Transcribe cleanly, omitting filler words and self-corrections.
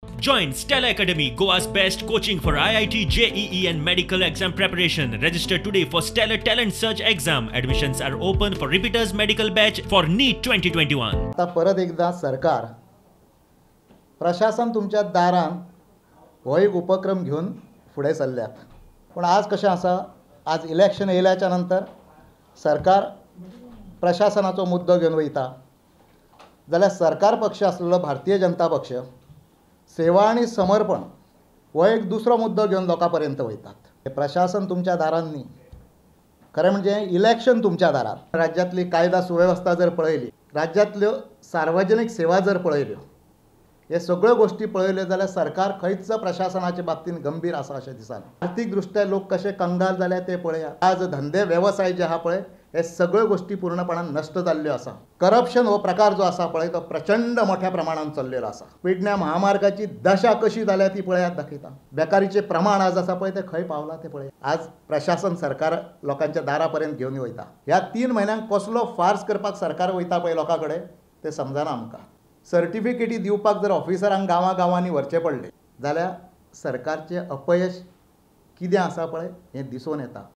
Join Stella Academy, Goa's best coaching for IIT, JEE and medical exam preparation. Register today for Stellar Talent Search exam. Admissions are open for repeaters medical batch for NEET 2021. आता परत एकदा सरकार प्रशासन तुमच्या दारान हो एक उपक्रम घेऊन फुडें सरल्यात. पण आज कशें आसा, आज इलेक्शन येयल्याच्या नंतर सरकार प्रशासनाचो मुद्दो घेवन वयता जाल्यार सरकार पक्ष आसलेलो भारतीय जनता पक्ष सेवा आणि समर्पण हो एक दुसरो मुद्दो घेवन लोकां पर्यंत वयतात. प्रशासन तुमच्या दारान न्ही, खरें म्हणजे इलेक्शन तुमच्या दारार. राज्यांतली कायदा सुवेवस्था जर पळयली, राज्यांतल्यो सार्वजनीक सेवा जर पळयल्यो, हे सगळ्यो गोष्टी पळयल्यो जाल्यार सरकार खंयच प्रशासनाच्या बाबतींत गंभीर आसा अशें दिसना. आर्थीक दृश्ट्या लोक कशे कंगाल जाले ते पळया. आज धंदे वेवसाय जे आहा पळय, हे सगळ्यो गोष्टी पूर्णपणान नश्ट जाल्ल्यो आसा. करप्शन हो प्रकार जो आसा पळय तो प्रचंड मोठ्या प्रमाणात चल्लेलो आसा. पेडण्या महामार्गाची दशा कशी जाल्या ती पळयात दाखयता. बेकारीचे प्रमाण आज आसा पळय ते खंय पावला ते पळय. आज प्रशासन सरकार लोकांच्या दारा पर्यंत घेवन वयता. ह्या 3 म्हयन्यांक कसलो फार्स करपाक सरकार वयता पळय लोकां कडेन ते समजना आमकां. सर्टिफिकेटी दिवपाक जर ऑफिसरांक गांवांनी व्हरचे पडले जाल्यार सरकारचे अपयश कितें आसा पळय हें दिसून येता.